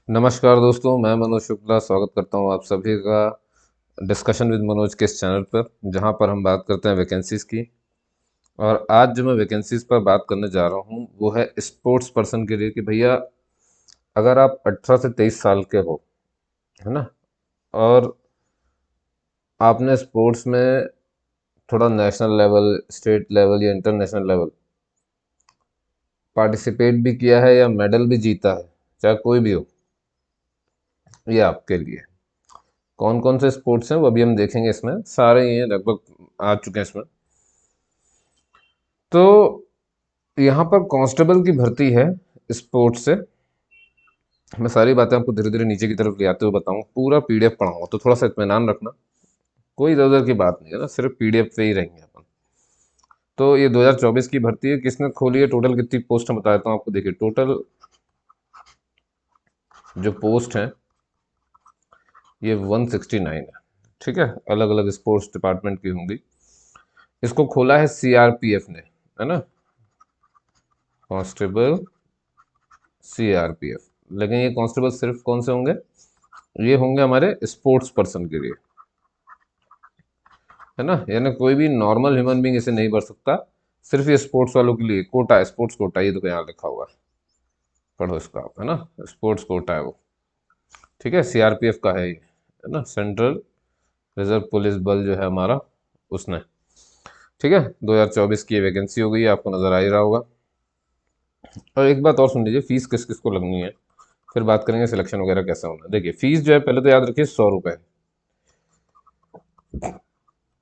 नमस्कार दोस्तों, मैं मनोज शुक्ला स्वागत करता हूं आप सभी का डिस्कशन विद मनोज के इस चैनल पर, जहां पर हम बात करते हैं वैकेंसीज़ की। और आज जो मैं वैकेंसीज़ पर बात करने जा रहा हूं वो है स्पोर्ट्स पर्सन के लिए कि भैया अगर आप 18 से 23 साल के हो, है ना, और आपने स्पोर्ट्स में थोड़ा नेशनल लेवल, स्टेट लेवल या इंटरनेशनल लेवल पार्टिसिपेट भी किया है या मेडल भी जीता है, चाहे कोई भी हो, ये आपके लिए। कौन कौन से स्पोर्ट्स हैं वो अभी हम देखेंगे। इसमें सारे ही हैं, लगभग आ चुके हैं इसमें। तो यहाँ पर कांस्टेबल की भर्ती है स्पोर्ट्स से। मैं सारी बातें आपको धीरे धीरे नीचे की तरफ ले आते हुए बताऊंगा, पूरा पीडीएफ पढ़ाऊंगा, तो थोड़ा सा इत्मीनान रखना। कोई इधर उधर की बात नहीं है ना, सिर्फ पीडीएफ पे ही रहेंगे अपन। तो ये 2024 की भर्ती है। किसने खोली है, टोटल कितनी पोस्ट मैं बता देता हूँ आपको। देखिए, टोटल जो पोस्ट है ये 169 है। ठीक है, अलग अलग स्पोर्ट्स डिपार्टमेंट की होंगी। इसको खोला है सीआरपीएफ ने, है ना, कांस्टेबल सीआरपीएफ। लेकिन ये कांस्टेबल सिर्फ कौन से होंगे, ये होंगे हमारे स्पोर्ट्स पर्सन के लिए, है ना। यानी कोई भी नॉर्मल ह्यूमन बींग इसे नहीं भर सकता, सिर्फ ये स्पोर्ट्स वालों के लिए कोटा है, स्पोर्ट्स कोटा। ये तो यहाँ लिखा हुआ है, पढ़ो इसका आप, है ना, स्पोर्ट्स कोटा है वो। ठीक है, सीआरपीएफ का है ये, है ना, सेंट्रल रिजर्व पुलिस बल जो है हमारा, उसने। ठीक है, 2024 की वैकेंसी हो गई है, आपको नजर आ ही रहा होगा। और एक बात और सुन लीजिए, फीस किस किस को लगनी है, फिर बात करेंगे सिलेक्शन वगैरह कैसा होना है। देखिए, फीस जो है पहले तो याद रखिए 100 रुपये।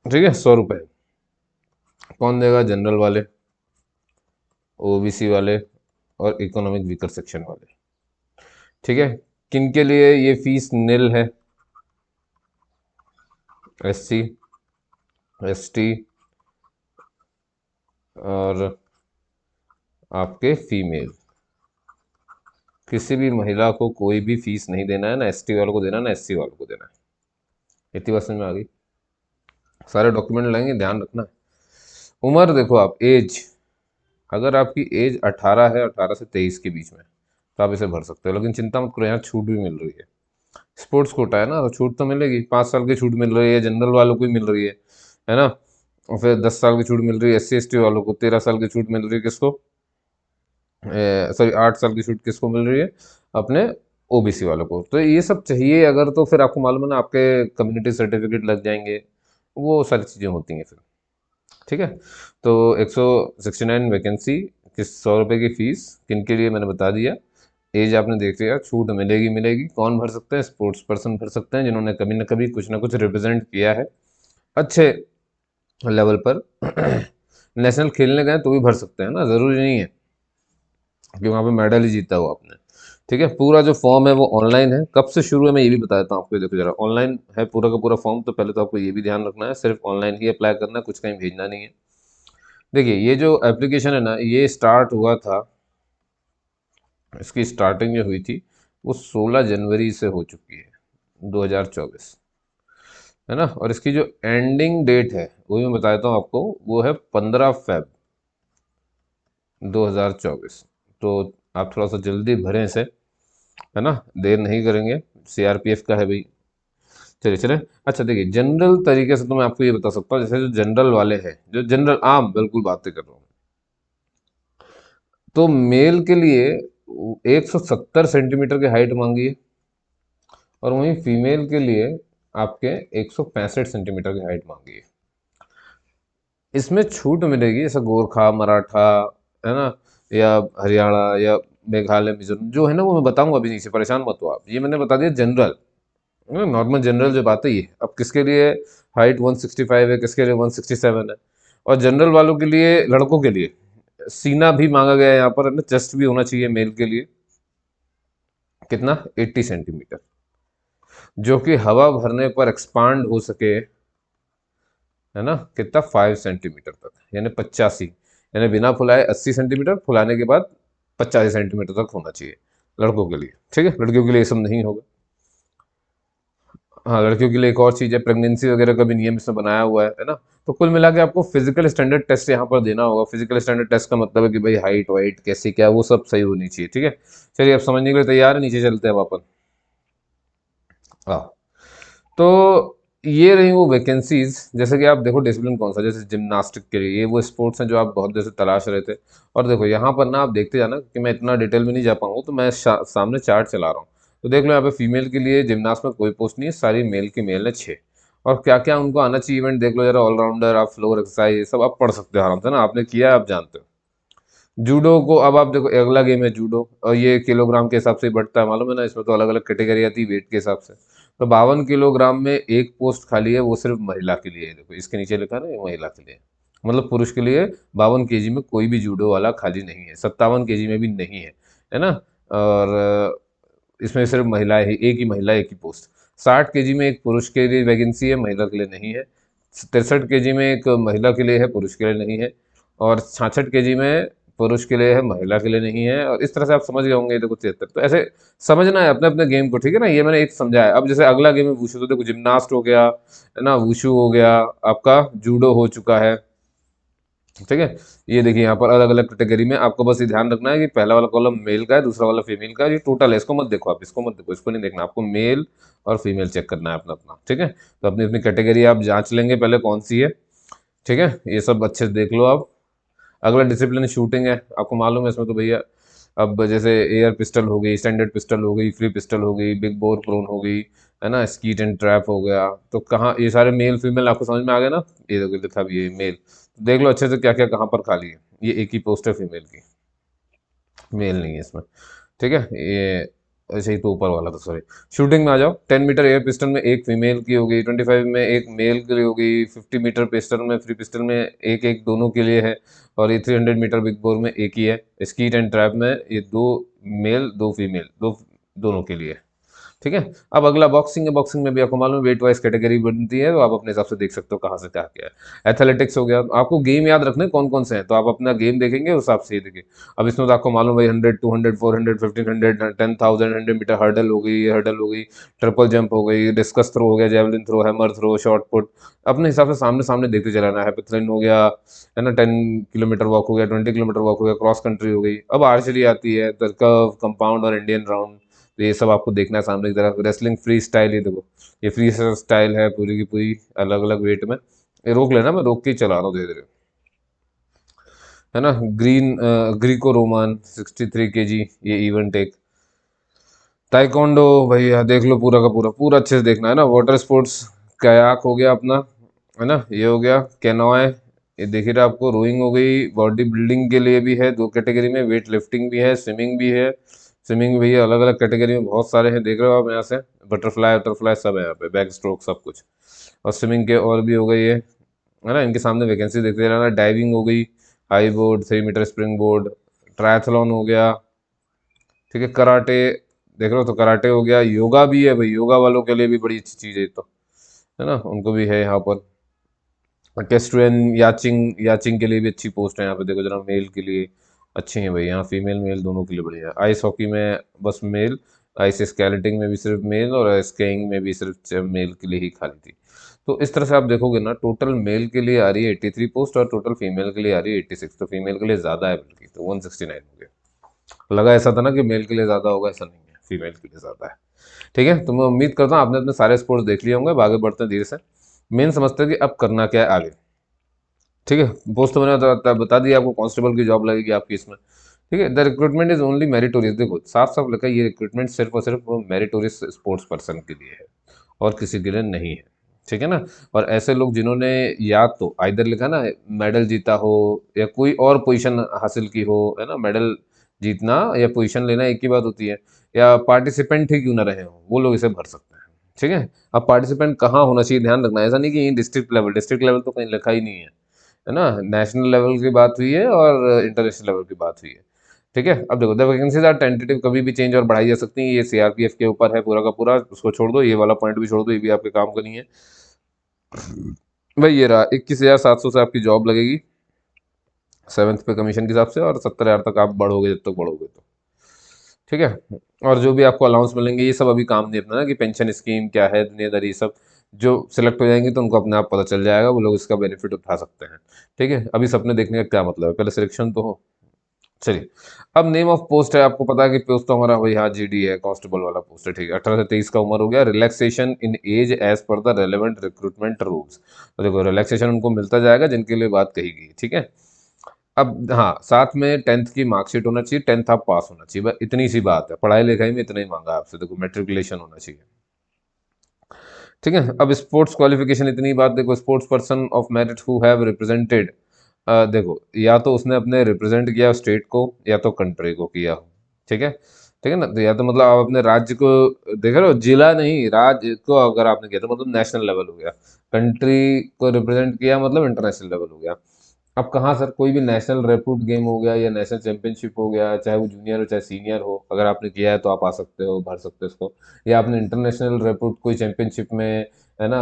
ठीक है, 100 रुपये। कौन देगा, जनरल वाले, ओबीसी वाले और इकोनॉमिक वीकर सेक्शन वाले। ठीक है, किन के लिए ये फीस निल है, एससी, एसटी और आपके फीमेल। किसी भी महिला को कोई भी फीस नहीं देना है, ना एसटी वालों को देना है, ना एससी वालों को देना है। इतनी बात समझ में आ गई। सारे डॉक्यूमेंट लाएंगे, ध्यान रखना है। उम्र देखो आप, एज, अगर आपकी एज 18 है, 18 से 23 के बीच में, तो आप इसे भर सकते हो। लेकिन चिंता मत करो, यहाँ छूट भी मिल रही है। स्पोर्ट्स कोटा है ना, तो छूट तो मिलेगी। 5 साल की छूट मिल रही है, जनरल वालों को ही मिल रही है ना। और फिर 10 साल की छूट मिल रही है एससी एसटी वालों को। 13 साल की छूट मिल रही है किसको, सॉरी 8 साल की छूट किसको मिल रही है, अपने ओबीसी वालों को। तो ये सब चाहिए अगर, तो फिर आपको मालूम है ना, आपके कम्युनिटी सर्टिफिकेट लग जाएंगे, वो सारी चीज़ें होती हैं फिर। ठीक है, तो 169 वैकेंसी, किस 100 रुपये की फीस, किन के लिए मैंने बता दिया। एज आपने देख लिया, छूट मिलेगी मिलेगी। कौन भर सकते हैं, स्पोर्ट्स पर्सन भर सकते हैं, जिन्होंने कभी ना कभी कुछ ना कुछ रिप्रेजेंट किया है अच्छे लेवल पर। नेशनल खेलने गए तो भी भर सकते हैं ना, ज़रूरी नहीं है कि वहाँ पे मेडल ही जीता हो आपने। ठीक है, पूरा जो फॉर्म है वो ऑनलाइन है। कब से शुरू है मैं ये भी बता देता हूँ आपको। देखो जरा, ऑनलाइन है पूरा का पूरा फॉर्म। तो पहले तो आपको ये भी ध्यान रखना है, सिर्फ ऑनलाइन ही अप्लाई करना है, कुछ कहीं भेजना नहीं है। देखिए, ये जो एप्लीकेशन है ना, ये स्टार्ट हुआ था, इसकी स्टार्टिंग जो हुई थी वो 16 जनवरी से हो चुकी है, 2024, है ना। और इसकी जो एंडिंग डेट है वो भी मैं बता देता हूँ आपको, वो है 15 फेब 2024। तो आप थोड़ा सा जल्दी भरें इसे, है ना, देर नहीं करेंगे। सीआरपीएफ का है भाई। चलिए चलिए। अच्छा देखिए, जनरल तरीके से तो मैं आपको ये बता सकता हूँ, जैसे जो जनरल वाले हैं, जो जनरल आम बिल्कुल बातें कर रहा हूँ, तो मेल के लिए 170 सेंटीमीटर की हाइट मांगी है, और वहीं फीमेल के लिए आपके 165 सेंटीमीटर की हाइट मांगी है। इसमें छूट मिलेगी, जैसे गोरखा, मराठा, है ना, या हरियाणा या मेघालय, मिजोरम जो है ना, वो मैं बताऊंगा अभी, नीचे परेशान मत हो आप। ये मैंने बता दिया जनरल, नॉर्मल जनरल जो बात है ये। अब किसके लिए हाइट 165 है, किसके लिए 167 है। और जनरल वालों के लिए, लड़कों के लिए सीना भी मांगा गया है यहाँ पर, है ना, चेस्ट भी होना चाहिए मेल के लिए। कितना, 80 सेंटीमीटर, जो कि हवा भरने पर एक्सपांड हो सके, है ना। कितना, 5 सेंटीमीटर तक, यानी 85। यानी बिना फुलाए 80 सेंटीमीटर, फुलाने के बाद 85 सेंटीमीटर तक होना चाहिए लड़कों के लिए। ठीक है, लड़कियों के लिए ये सब नहीं होगा। हाँ, लड़कियों के लिए एक और चीज़ है, प्रेगनेंसी वगैरह का भी नियम इसमें बनाया हुआ है ना। तो कुल मिला के आपको फिजिकल स्टैंडर्ड टेस्ट यहाँ पर देना होगा। फिजिकल स्टैंडर्ड टेस्ट का मतलब है कि भाई हाइट वाइट कैसी क्या, वो सब सही होनी चाहिए। ठीक है, चलिए अब समझने के लिए तैयार है, नीचे चलते हैं अब अपन। हाँ, तो ये रही वो वैकेंसीज। जैसे कि आप देखो डिसिप्लिन कौन सा, जैसे जिम्नास्टिक के लिए, ये वो स्पोर्ट्स हैं जो आप बहुत जैसे तलाश रहे थे। और देखो यहाँ पर ना आप देखते जाना कि मैं इतना डिटेल में नहीं जा पाऊंगा, तो मैं सामने चार्ट चला रहा हूँ। तो देख लो यहाँ पे फीमेल के लिए जिम्नास्ट में कोई पोस्ट नहीं है, सारी मेल की मेल है 6। और क्या क्या उनको आना चाहिए इवेंट देख लो जरा, ऑलराउंडर, आप फ्लोर एक्सरसाइज, ये सब आप पढ़ सकते हो आराम से ना, आपने किया है आप जानते हो। जूडो को अब आप देखो, अगला गेम है जूडो, और ये किलोग्राम के हिसाब से ही बढ़ता है, मालूम है ना, इसमें तो अलग अलग कैटेगरी आती है वेट के हिसाब से। तो 52 किलोग्राम में एक पोस्ट खाली है, वो सिर्फ महिला के लिए है। देखो इसके नीचे लिखा है ना, ये महिला के लिए है। मतलब पुरुष के लिए 52 केजी में कोई भी जूडो वाला खाली नहीं है, 57 केजी में भी नहीं है ना। और इसमें सिर्फ महिला ही, एक ही महिला, एक ही पोस्ट। 60 केजी में एक पुरुष के लिए वैकेंसी है, महिला के लिए नहीं है। 63 केजी में एक महिला के लिए है, पुरुष के लिए नहीं है। और 66 केजी में पुरुष के लिए है, महिला के लिए नहीं है। और इस तरह से आप समझ गए होंगे। देखो 73, तो ऐसे समझना है अपने अपने गेम को, ठीक है ना। ये मैंने एक समझाया। अब जैसे अगला गेम है वुशु, तो देखो जिम्नास्ट हो गया है ना, वुशु हो गया, आपका जूडो हो चुका है, ठीक है। ये देखिए यहाँ पर अलग अलग कैटेगरी में, आपको बस ये ध्यान रखना है कि पहला वाला कॉलम मेल का है, दूसरा वाला फीमेल का है। ये टोटल है, इसको मत देखो आप, इसको मत देखो, इसको नहीं देखना आपको, मेल और फीमेल चेक करना है अपना अपना, ठीक है। तो अपनी अपनी कैटेगरी आप जांच लेंगे पहले कौन सी है, ठीक है। ये सब अच्छे से देख लो आप। अगला डिसिप्लिन शूटिंग है, आपको मालूम है इसमें तो भैया, अब जैसे एयर पिस्टल हो गई, स्टैंडर्ड पिस्टल हो गई, फ्री पिस्टल हो गई, बिग बोर प्रोन हो गई, है ना, स्कीट एंड ट्रैप हो गया। तो कहाँ ये सारे मेल फीमेल आपको समझ में आ गए ना। ये देखो लिखा भी है मेल, देख लो अच्छे से क्या क्या कहाँ पर खाली है। ये एक ही पोस्ट है फीमेल की, मेल नहीं है इसमें, ठीक है। ये ऐसे ही तो ऊपर वाला था, सॉरी। शूटिंग में आ जाओ, 10 मीटर एयर पिस्टल में एक फीमेल की होगी, 25 में एक मेल के लिए होगी, 50 मीटर पिस्टल में, फ्री पिस्टल में एक एक दोनों के लिए है। और ये 300 मीटर बिग बोर में एक ही है। स्कीट एंड ट्रैप में ये 2 मेल 2 फीमेल, दोनों के लिए, ठीक है। अब अगला बॉक्सिंग है, बॉक्सिंग में भी आपको मालूम है वेट वाइज कैटेगरी बनती है, तो आप अपने हिसाब से देख सकते हो कहाँ से क्या क्या है। एथलेटिक्स हो गया, आपको गेम याद रखने कौन कौन से हैं, तो आप अपना गेम देखेंगे उस हिसाब से ही देखिए। अब इसमें तो आपको मालूम है 100, 200, 400, 1500, 10,000, 100 मीटर हर्डल हो गई, हर्डल हो गई, ट्रिपल जंप हो गई, डिस्कस थ्रो हो गया, javelin throw, hammer throw, shot put. अपने हिसाब से सामने सामने देखते चलाना है। पैथलिन हो गया, है ना, 10 किलोमीटर वॉक हो गया, 20 किलोमीटर वॉक हो गया, क्रॉस कंट्री हो गई। अब आर्चरी आती है, कर्व, कंपाउंड और इंडियन राउंड। तो ये सब आपको देखना है सामने की तरफ। रेसलिंग फ्री स्टाइल, ये देखो, ये फ्री स्टाइल है पूरी की पूरी, अलग अलग वेट में। ये रोक लेना, मैं रोक के ही चला रहा हूँ धीरे धीरे, है ना। ग्रीको रोमान 63 केजी, ये इवेंट एक। ताइक्वांडो भैया देख लो पूरा का पूरा, पूरा अच्छे से देखना है ना। वाटर स्पोर्ट्स, कयाक हो गया अपना, है ना, ये हो गया। कैनोए, ये देखिए रहा आपको। रोइंग हो गई, बॉडी बिल्डिंग के लिए भी है 2 कैटेगरी में, वेट लिफ्टिंग भी है, स्विमिंग भी है। स्विमिंग भैया अलग अलग कैटेगरी में बहुत सारे हैं, देख रहे हो आप यहाँ से। बटरफ्लाई बटरफ्लाई सब है यहाँ पे, बैक स्ट्रोक सब कुछ। और स्विमिंग के और भी हो गई है ना, इनके सामने वैकेंसी देखते रहना। डाइविंग हो गई, high board, 3 metre spring board. Triathlon हो गया, ठीक है। कराटे देख रहे हो, तो कराटे हो गया। योगा भी है भाई, योगा वालों के लिए भी बड़ी अच्छी चीज़ है ये तो, है ना, उनको भी है यहाँ पर। टेस्टुएन, याचिंग, याचिंग के लिए भी अच्छी पोस्ट है यहाँ पे, देखो जरा, मेल के लिए अच्छी है भाई यहाँ, फीमेल मेल दोनों के लिए बढ़िया है। आइस हॉकी में बस मेल, आइस स्केलेटिंग में भी सिर्फ मेल, और स्कीइंग में भी सिर्फ मेल के लिए ही खाली थी। तो इस तरह से आप देखोगे ना, टोटल मेल के लिए आ रही है 83 पोस्ट, और टोटल फीमेल के लिए आ रही है 86। तो फीमेल के लिए ज़्यादा है बल्कि, तो 169 हो गया। लगा ऐसा था ना कि मेल के लिए ज़्यादा होगा, ऐसा नहीं है, फीमेल के लिए ज़्यादा है, ठीक है। तो मैं उम्मीद करता हूँ आपने अपने सारे स्पोर्ट्स देख लिए होंगे। अब आगे बढ़ते हैं धीरे से, मेन समझते हैं कि अब करना क्या है आगे, ठीक है। पोस्ट तो मैंने बता दिया आपको, कांस्टेबल की जॉब लगेगी आपकी इसमें, ठीक है। The recruitment is only meritorious, देखो साफ साफ लिखा है, ये रिक्रूटमेंट सिर्फ और सिर्फ मेरिटोरियस स्पोर्ट्स पर्सन के लिए है, और किसी के लिए नहीं है, ठीक है ना। और ऐसे लोग जिन्होंने या तो आइदर लिखा ना, मेडल जीता हो, या कोई और पोजीशन हासिल की हो, है ना, मेडल जीतना या पोजीशन लेना एक ही बात होती है, या पार्टिसिपेंट ही क्यों ना रहे हो, वो लोग इसे भर सकते हैं, ठीक है। अब पार्टिसिपेंट कहाँ होना चाहिए ध्यान रखना है, ऐसा नहीं कि डिस्ट्रिक्ट लेवल तो कहीं लिखा ही नहीं है ना। नेशनल लेवल की बात हुई है और इंटरनेशनल लेवल की बात हुई है, ठीक है। अब देखो, द वैकेंसीज आर टेंटेटिव, कभी भी चेंज और बढ़ाई जा सकती हैं। ये सीआरपीएफ के ऊपर है पूरा का पूरा, उसको छोड़ दो, ये वाला पॉइंट भी छोड़ दो, ये भी आपके काम का नहीं है भाई। ये रहा, 21,700 से आपकी जॉब लगेगी 7th पे कमीशन के हिसाब से, और 70,000 तक आप बढ़ोगे जब तक बढ़ोगे तो, ठीक है। और जो भी आपको अलाउंस मिलेंगे, ये सब अभी काम नहीं अपना ना, कि पेंशन स्कीम क्या है, दुनियादारी, ये सब जो सिलेक्ट हो जाएंगे तो उनको अपने आप पता चल जाएगा, वो लोग इसका बेनिफिट उठा सकते हैं, ठीक है। अभी सपने देखने का क्या मतलब है, पहले सिलेक्शन तो हो। चलिए, अब नेम ऑफ पोस्ट है, आपको पता है कि पोस्ट तो हमारा वही हाँ जीडी है, कांस्टेबल वाला पोस्ट है, ठीक है। 18 से 23 का उम्र हो गया। Relaxation in age as per the relevant recruitment rules, तो देखो रिलैक्सेशन उनको मिलता जाएगा जिनके लिए बात कही गई, ठीक है। अब हाँ, साथ में 10th की मार्कशीट होना चाहिए, 10th आप पास होना चाहिए, बस इतनी सी बात है, पढ़ाई लिखाई में इतना ही मांगा है आपसे, देखो मेट्रिकुलेशन होना चाहिए, ठीक है। अब स्पोर्ट्स क्वालिफिकेशन, इतनी बात, देखो sports person of merit who have represented, देखो या तो उसने अपने रिप्रेजेंट किया स्टेट को या तो कंट्री को किया हो, ठीक है, ठीक है ना। तो या तो मतलब आप अपने राज्य को देख रहे हो, जिला नहीं राज्य को अगर आपने किया तो मतलब नेशनल लेवल हो गया, कंट्री को रिप्रेजेंट किया मतलब इंटरनेशनल लेवल हो गया। अब कहाँ सर, कोई भी नेशनल रेप्यूट गेम हो गया या नेशनल चैंपियनशिप हो गया, चाहे वो जूनियर हो चाहे सीनियर हो, अगर आपने किया है तो आप आ सकते हो, भर सकते हो इसको। या आपने इंटरनेशनल रेप्यूट कोई चैंपियनशिप में, है ना,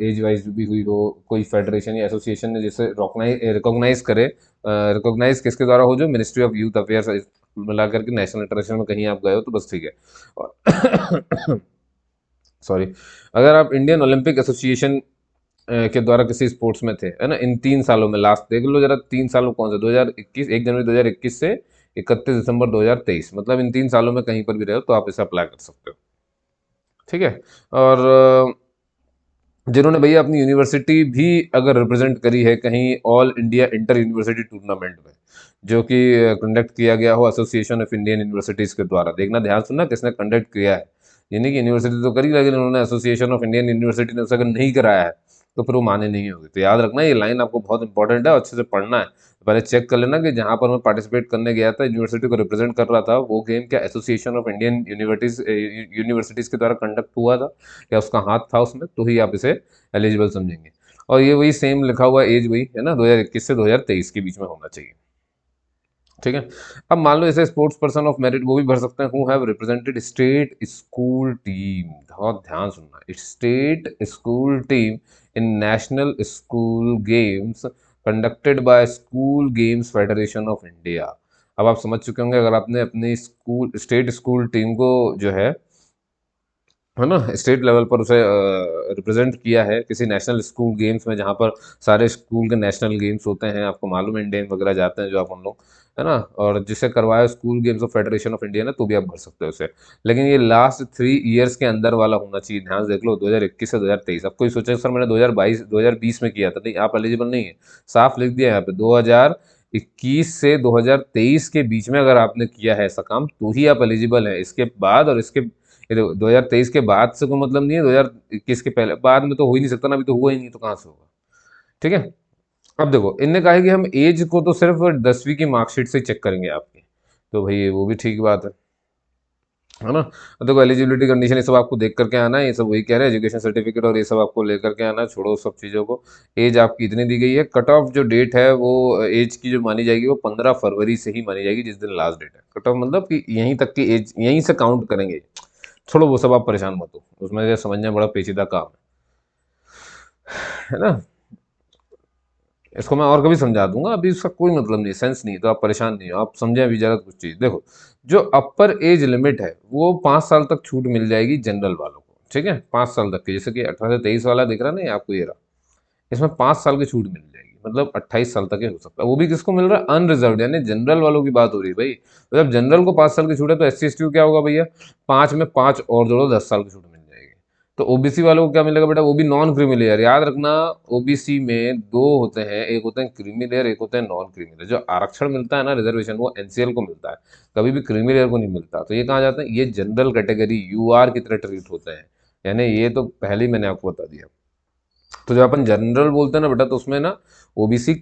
एज वाइज भी हुई हो, कोई फेडरेशन या एसोसिएशन ने जिसे रिकॉग्नाइज करे, रिकॉग्नाइज किसके द्वारा हो, जो मिनिस्ट्री ऑफ यूथ अफेयर्स मिला करके नेशनल इंटरनेशनल में कहीं आप गए हो तो बस ठीक है। और सॉरी, अगर आप इंडियन ओलंपिक एसोसिएशन के द्वारा किसी स्पोर्ट्स में थे, है ना, इन 3 सालों में, लास्ट देख लो जरा 3 सालों कौन से, 2021, 1 जनवरी 2021 से 31 दिसंबर 2023, मतलब इन 3 सालों में कहीं पर भी रहे हो तो आप इसे अप्लाई कर सकते हो, ठीक है। और जिन्होंने भैया अपनी यूनिवर्सिटी भी अगर रिप्रेजेंट करी है कहीं all India inter university tournament में, जो कि कंडक्ट किया गया हो एसोसिएशन ऑफ इंडियन यूनिवर्सिटीज के द्वारा, देखना ध्यान सुनना किसने कंडक्ट किया है, यानी कि यूनिवर्सिटी तो करी लेकिन उन्होंने एसोसिएशन ऑफ इंडियन यूनिवर्सिटी ने उसे अगर नहीं कराया है तो फिर वो माने नहीं होगी। तो याद रखना, ये लाइन आपको बहुत इंपॉर्टेंट है और अच्छे से पढ़ना है। पहले चेक कर लेना कि जहां पर मैं पार्टिसिपेट करने गया था, यूनिवर्सिटी को रिप्रेजेंट कर रहा था, वो गेम क्या एसोसिएशन ऑफ इंडियन यूनिवर्सिटीज के द्वारा कंडक्ट हुआ था, क्या उसका हाथ था उसमें, तो ही आप इसे एलिजिबल समझेंगे। और ये वही सेम लिखा हुआ एज वही है ना, 2021 से 2023 के बीच में होना चाहिए, ठीक है। अब मान लो ऐसे स्पोर्ट्स पर्सन ऑफ मेरिट वो भी भर सकते हैं, who have represented state school team, बहुत ध्यान सुनना, state school team in national school games conducted by school games federation of India. अब आप समझ चुके होंगे, अगर आपने अपनी स्कूल स्टेट स्कूल टीम को जो है ना स्टेट लेवल पर उसे रिप्रेजेंट किया है किसी नेशनल स्कूल गेम्स में, जहाँ पर सारे स्कूल के नेशनल गेम्स होते हैं, आपको मालूम है इंडियन वगैरह जाते हैं जो आप हम लोग, है ना, और जिसे करवाया school games of federation of India ना, तो भी आप भर सकते हो उसे। लेकिन ये लास्ट 3 ईयर्स के अंदर वाला होना चाहिए, ध्यान देख लो, 2021 से 2023। अब कोई सोचे सर मैंने 2020 में किया था, नहीं, आप एलिजिबल नहीं है, साफ लिख दिया यहाँ पे 2021 से 2023 के बीच में अगर आपने किया है ऐसा काम तो ही आप एलिजिबल है। इसके बाद और इसके, ये देखो 2023 के बाद से कोई मतलब नहीं है, 2021 के पहले बाद में तो हो ही नहीं सकता ना, अभी तो हुआ ही नहीं तो कहाँ से होगा, ठीक है। अब देखो इनने कहा है कि हम एज को तो सिर्फ 10वीं की मार्कशीट से चेक करेंगे आपकी, तो भाई वो भी ठीक बात है ना। अब देखो एलिजिबिलिटी कंडीशन ये सब आपको देख करके आना है, ये सब वही कह रहे हैं, एजुकेशन सर्टिफिकेट और ये सब आपको लेकर के आना है, छोड़ो सब चीज़ों को। एज आपकी इतनी दी गई है, कट ऑफ जो डेट है वो एज की जो मानी जाएगी वो 15 फरवरी से ही मानी जाएगी, जिस दिन लास्ट डेट है। कट ऑफ मतलब कि यहीं तक की एज यहीं से काउंट करेंगे, छोड़ो वो सब, आप परेशान मत हो, उसमें ये समझना बड़ा पेचीदा काम है ना। इसको मैं और कभी समझा दूंगा, अभी उसका कोई मतलब नहीं, सेंस नहीं, तो आप परेशान नहीं हो, आप समझें अभी जरा कुछ चीज़। देखो जो अपर एज लिमिट है वो 5 साल तक छूट मिल जाएगी जनरल वालों को, ठीक है, 5 साल तक की, जैसे कि 18 से 23 वाला दिख रहा है ना ये आपको, ये रहा, इसमें 5 साल की छूट मिल जाएगी, मतलब 28 साल तक ही हो सकता है। वो भी किसको मिल रहा है, अनरिजर्व, यानी जनरल वालों की बात हो रही है भाई। तो जब जनरल को 5 साल की छूट है तो एस सी एस टी को क्या होगा भैया, 5 में 5 और जोड़ो, 10 साल की छूट मिल जाएगी। तो ओबीसी वालों को क्या मिलेगा बेटा, वो भी नॉन क्रीमी लेयर, याद रखना। ओबीसी में दो होते हैं, एक होते हैं क्रीमी लेयर, एक होते हैं नॉन क्रीमी लेयर। जो आरक्षण मिलता है ना, रिजर्वेशन, वो एनसीएल को मिलता है, कभी भी क्रीमी लेयर को नहीं मिलता। तो ये कहा जाता है, ये जनरल कैटेगरी यूआर की तरह ट्रीट होते हैं, यानी ये तो पहले ही मैंने आपको बता दिया। तो जब अपन जनरल बोलते हैं ना बेटा, तो उसमें ना ओबीसी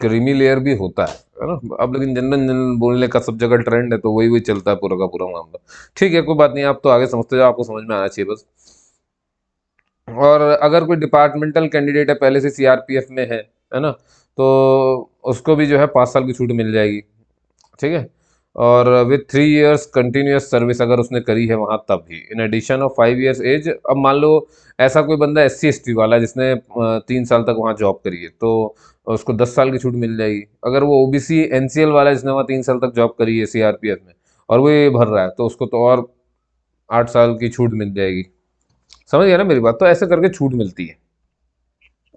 क्रीमी लेयर भी होता है ना। अब लेकिन जनरल जनरल बोलने का सब जगह ट्रेंड है, तो वही वही चलता है पूरा का पूरा मामला, ठीक है, कोई बात नहीं, आप तो आगे समझते जाओ, आपको समझ में आना चाहिए बस। और अगर कोई डिपार्टमेंटल कैंडिडेट है, पहले से सीआरपीएफ में है ना, तो उसको भी जो है 5 साल की छूट मिल जाएगी, ठीक है। और विथ 3 इयर्स कंटिन्यूअस सर्विस अगर उसने करी है वहाँ तब भी, in addition of 5 years age. अब मान लो ऐसा कोई बंदा एस सी एस टी वाला जिसने 3 साल तक वहाँ जॉब करी है, तो उसको 10 साल की छूट मिल जाएगी। अगर वो ओबीसी एनसीएल वाला जिसने वहाँ 3 साल तक जॉब करी है सीआरपीएफ में और वो ये भर रहा है, तो उसको तो और 8 साल की छूट मिल जाएगी। समझ गया ना मेरी बात, तो ऐसे करके छूट मिलती है।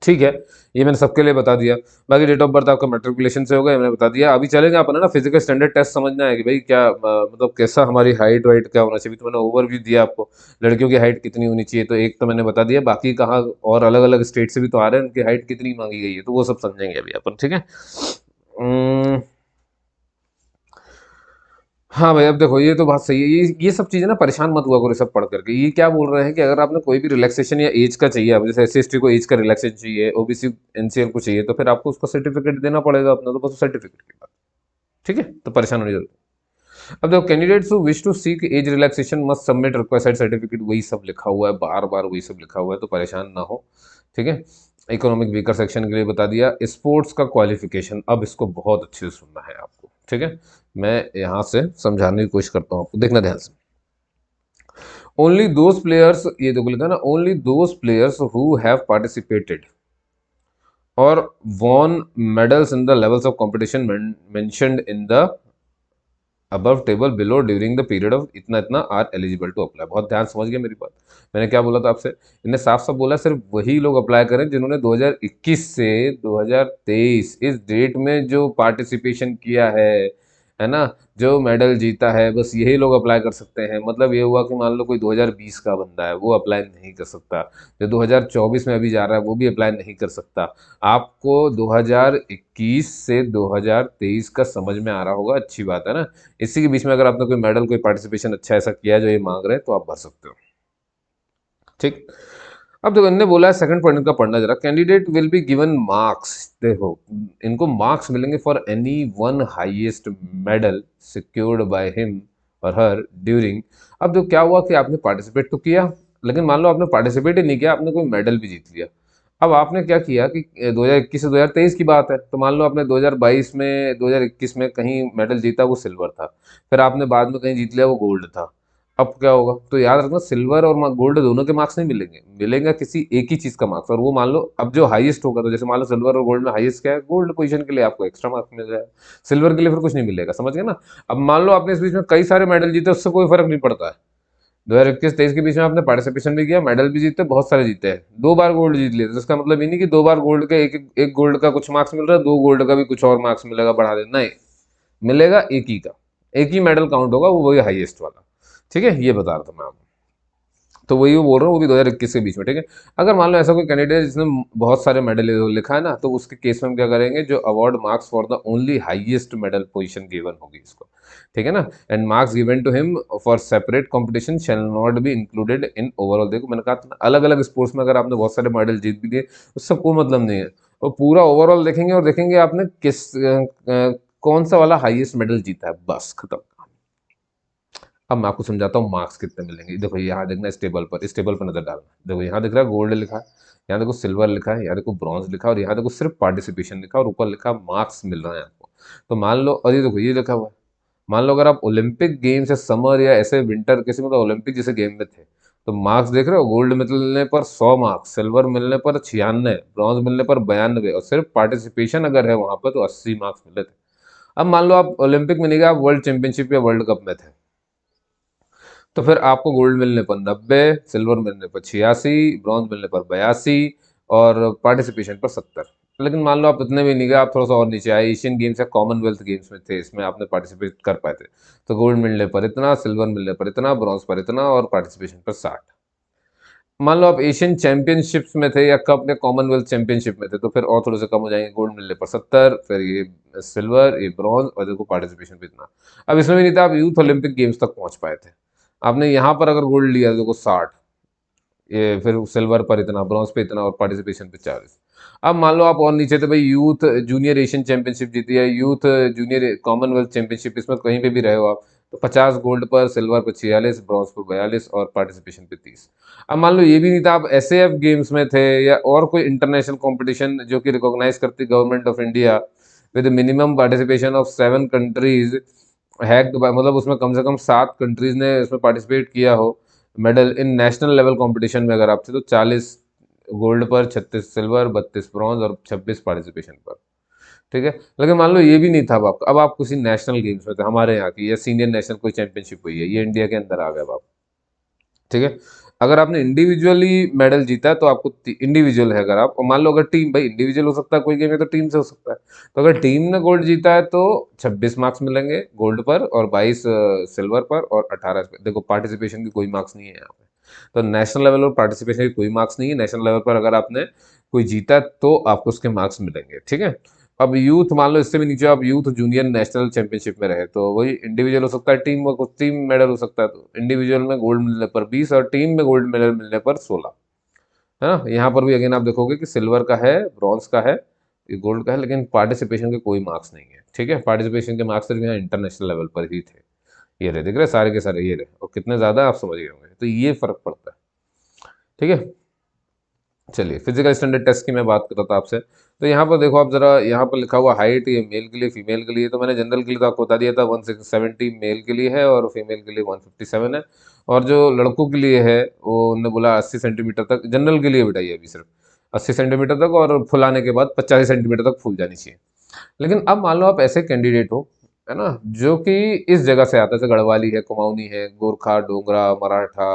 ठीक है, ये मैंने सबके लिए बता दिया। बाकी डेट ऑफ बर्थ आपका मैट्रिकुलेशन से होगा, ये मैंने बता दिया। अभी चलेंगे अपन है ना फिजिकल स्टैंडर्ड टेस्ट समझना है कि भाई क्या मतलब कैसा हमारी हाइट वाइट क्या होना चाहिए। तो मैंने ओवरव्यू दिया आपको, लड़कियों की हाइट कितनी होनी चाहिए, तो एक तो मैंने बता दिया। बाकी कहाँ और अलग अलग स्टेट से भी तो आ रहे हैं, उनकी हाइट कितनी मांगी गई है, तो वो सब समझेंगे अभी अपन, ठीक है। अम्म, हाँ भाई, अब देखो ये तो बात सही है। ये सब चीजें ना परेशान मत हुआ करो सब पढ़ करके। ये क्या बोल रहे हैं कि अगर आपने कोई भी रिलैक्सेशन या एज का चाहिए, अब जैसे SC ST को एज का रिलैक्सेशन चाहिए, OBC NCL को चाहिए, तो फिर आपको उसका सर्टिफिकेट देना पड़ेगा अपना, तो बस सर्टिफिकेट की बात, ठीक है, तो परेशान होने की जरूरत नहीं। अब देखो, candidates who wish to seek age relaxation must submit requested certificate, वही सब लिखा हुआ है, बार बार वही सब लिखा हुआ है, तो परेशान ना हो, ठीक है। इकोनॉमिक वीकर सेक्शन के लिए बता दिया। स्पोर्ट्स का क्वालिफिकेशन, अब इसको बहुत अच्छे से सुनना है आपको, ठीक है। मैं यहाँ से समझाने की कोशिश करता हूँ आपको, देखना ध्यान से। ओनली दोज प्लेयर्स, ये देखो लिखा ना, only those players who have participated और won medals in the levels of competition mentioned in the above table below during the period of इतना इतना are eligible to apply। बहुत ध्यान समझ गए मेरी बात। मैंने क्या बोला था आपसे, इन्हें साफ साफ बोला सिर्फ वही लोग अप्लाई करें जिन्होंने 2021 से 2023 इस डेट में जो पार्टिसिपेशन किया है ना, जो मेडल जीता है, बस यही लोग अप्लाई कर सकते हैं। मतलब ये हुआ कि मान लो कोई 2020 का बंदा है, वो अप्लाई नहीं कर सकता। जो 2024 में अभी जा रहा है, वो भी अप्लाई नहीं कर सकता। आपको 2021 से 2023 का समझ में आ रहा होगा, अच्छी बात है ना। इसी के बीच में अगर आपने कोई मेडल, कोई पार्टिसिपेशन अच्छा ऐसा किया है जो ये मांग रहे हैं, तो आप भर सकते हो, ठीक। अब देखो, इनने बोला है सेकंड पॉइंट का पढ़ना जरा, candidate will be given marks. देखो, इनको मार्क्स मिलेंगे for any one highest medal secured by him और हर ड्यूरिंग। अब देखो क्या हुआ कि आपने पार्टिसिपेट तो किया, लेकिन मान लो आपने पार्टिसिपेट ही नहीं किया, आपने कोई मेडल भी जीत लिया। अब आपने क्या किया कि 2021 से 2023 की बात है, तो मान लो आपने 2022 में 2021 में कहीं मेडल जीता, वो सिल्वर था। फिर आपने बाद में कहीं जीत लिया, वो गोल्ड था। अब क्या होगा, तो याद रखना, सिल्वर और गोल्ड दोनों के मार्क्स नहीं मिलेंगे, मिलेगा किसी एक ही चीज का मार्क्स। और वो मान लो अब जो हाईएस्ट होगा, तो जैसे मान लो सिल्वर और गोल्ड में हाईएस्ट क्या है, गोल्ड पोजीशन के लिए आपको एक्स्ट्रा मार्क्स मिल जाएगा, सिल्वर के लिए फिर कुछ नहीं मिलेगा, समझ गए ना। अब मान लो आपने इस बीच में कई सारे मेडल जीते, उससे कोई फर्क नहीं पड़ता है। 2021-23 के बीच में आपने पार्टिसिपेशन भी किया, मेडल भी जीते, बहुत सारे जीते हैं, 2 बार गोल्ड जीत लिए, तो इसका मतलब ये नहीं कि 2 बार गोल्ड का एक गोल्ड का कुछ मार्क्स मिल रहा है, 2 गोल्ड का भी कुछ और मार्क्स मिलेगा बढ़ा देना, नहीं। मिलेगा एक ही का, एक ही मेडल काउंट होगा, वो वही हाईएस्ट वाला, ठीक है। ये बता रहा था मैं आपको, तो वही वो बोल रहा हूँ, वो भी 2021 के बीच में, ठीक है। अगर मान लो ऐसा कोई कैंडिडेट जिसने बहुत सारे मेडल लिखा है ना, तो उसके केस में हम क्या करेंगे, जो award marks for the only highest medal position given होगी इसको, ठीक है ना। And marks given to him for separate competition shall not be included in overall. देखो मैंने कहा था ना, अलग अलग स्पोर्ट्स में अगर आपने बहुत सारे मेडल जीत भी लिए, उससे कोई मतलब नहीं है। वो पूरा ओवरऑल देखेंगे और देखेंगे आपने किस कौन सा वाला हाईएस्ट मेडल जीता है, बस खत्म। अब मैं आपको समझाता हूँ मार्क्स कितने मिलेंगे। देखो यहाँ देखना, इस टेबल पर, इस टेबल पर नजर डालना। देखो यहाँ दिख रहा है गोल्ड लिखा है, यहाँ देखो सिल्वर लिखा है, यहाँ देखो ब्रॉन्ज लिखा है, और यहाँ देखो सिर्फ पार्टिसिपेशन लिखा है, और ऊपर लिखा मार्क्स मिल रहा है आपको। तो मान लो, और ये देखो ये लिखा हुआ है, मान लो अगर आप ओलंपिक गेम्स या समर या ऐसे विंटर किसी मतलब ओलंपिक जैसे गेम में थे, तो मार्क्स देख रहे हो, गोल्ड मिलने पर 100 मार्क्स, सिल्वर मिलने पर 96, ब्रॉन्ज मिलने पर 92, और सिर्फ पार्टिसिपेशन अगर है वहां पर तो 80 मार्क्स मिले थे। अब मान लो आप ओलंपिक में नहीं गए, आप वर्ल्ड चैंपियनशिप या वर्ल्ड कप में थे, तो फिर आपको गोल्ड मिलने पर 90, सिल्वर मिलने पर 86, ब्रॉन्ज मिलने पर 82, और पार्टिसिपेशन पर 70। लेकिन मान लो आप इतने भी नहीं गए, आप थोड़ा सा और नीचे आए, एशियन गेम्स या कॉमनवेल्थ गेम्स में थे, इसमें आपने पार्टिसिपेट कर पाए थे, तो गोल्ड मिलने पर इतना, सिल्वर मिलने पर इतना, ब्रॉन्ज पर इतना, और पार्टिसिपेशन पर 60। मान लो आप एशियन चैंपियनशिप्स में थे या कप या कॉमनवेल्थ चैंपियनशिप में थे, तो फिर और थोड़े से कम हो जाएंगे, गोल्ड मिलने पर 70, फिर ये सिल्वर, ये ब्रॉन्ज, और देखो पार्टिसिपेशन पे इतना। अब इसमें भी नहीं था, आप यूथ ओलंपिक गेम्स तक पहुंच पाए थे, आपने यहाँ पर अगर गोल्ड लिया देखो 60, ये फिर सिल्वर पर इतना, ब्रॉन्ज पे इतना, और पार्टिसिपेशन पे 40। अब मान लो आप और नीचे थे भाई, यूथ जूनियर एशियन चैंपियनशिप जीती है, यूथ जूनियर कॉमनवेल्थ चैंपियनशिप, इसमें कहीं पे भी रहे हो आप, तो 50 गोल्ड पर, सिल्वर पर 46, ब्रॉन्ज पर 42, और पार्टिसिपेशन पे 30। अब मान लो ये भी नहीं था, आप SAF गेम्स में थे या और कोई इंटरनेशनल कंपटीशन जो कि रिकॉग्नाइज करती government of India, with minimum participation of 7 countries hacked, मतलब उसमें कम से कम 7 कंट्रीज ने इसमें पार्टिसिपेट किया हो, medal in national level competition में अगर आप थे, तो 40 गोल्ड पर, 36 सिल्वर, 32 ब्रॉन्ज, और 26 पार्टिसिपेशन पर, ठीक है। लेकिन मान लो ये भी नहीं था, अब आप किसी नेशनल गेम्स में थे, हमारे यहाँ की या सीनियर नेशनल कोई चैंपियनशिप हुई है, ये इंडिया के अंदर आ गया अब आप, ठीक है। अगर आपने इंडिविजुअली मेडल जीता है तो आपको इंडिविजुअल है, अगर आप, और मान लो अगर टीम, भाई इंडिविजुअल हो सकता है कोई गेम है तो टीम से हो सकता है, तो अगर टीम ने गोल्ड जीता है तो 26 मार्क्स मिलेंगे गोल्ड पर, और 22 सिल्वर पर, और 18 पे। देखो पार्टिसिपेशन की कोई मार्क्स नहीं है यहाँ पे, तो नेशनल लेवल पर पार्टिसिपेशन की कोई मार्क्स नहीं है। नेशनल लेवल पर अगर आपने कोई जीता है तो आपको उसके मार्क्स मिलेंगे, ठीक है। अब यूथ मान लो इससे भी नीचे, आप यूथ जूनियर नेशनल चैंपियनशिप में रहे तो वही इंडिविजुअल हो सकता है, टीम में कुछ टीम मेडल हो सकता है, तो इंडिविजुअल में गोल्ड मिलने पर 20 और टीम में गोल्ड मेडल मिलने पर 16, है ना। यहाँ पर भी अगेन आप देखोगे कि सिल्वर का है, ब्रॉन्ज का है, ये गोल्ड का है, लेकिन पार्टिसिपेशन के कोई मार्क्स नहीं है, ठीक है। पार्टिसिपेशन के मार्क्स सिर्फ यहाँ इंटरनेशनल लेवल पर ही थे। ये रहे, दिख रहे सारे के सारे, ये रहे, और कितने ज़्यादा आप समझ गए होंगे, तो ये फर्क पड़ता है, ठीक है। चलिए फिजिकल स्टैंडर्ड टेस्ट की मैं बात कर रहा था आपसे, तो यहाँ पर देखो आप जरा, यहाँ पर लिखा हुआ हाइट, ये मेल के लिए फीमेल के लिए, तो मैंने जनरल के लिए तो आपको बता दिया था 170 मेल के लिए है और फीमेल के लिए 157 है, और जो लड़कों के लिए है वो उन्होंने बोला 80 सेंटीमीटर तक जनरल के लिए बिठाइए अभी सिर्फ 80 सेंटीमीटर तक, और फुलाने के बाद 85 सेंटीमीटर तक फूल जानी चाहिए। लेकिन अब मान लो आप ऐसे कैंडिडेट हो, है ना, जो कि इस जगह से आते हैं, जैसे गढ़वाली है, कुमाऊनी है, गोरखा, डोगरा, मराठा,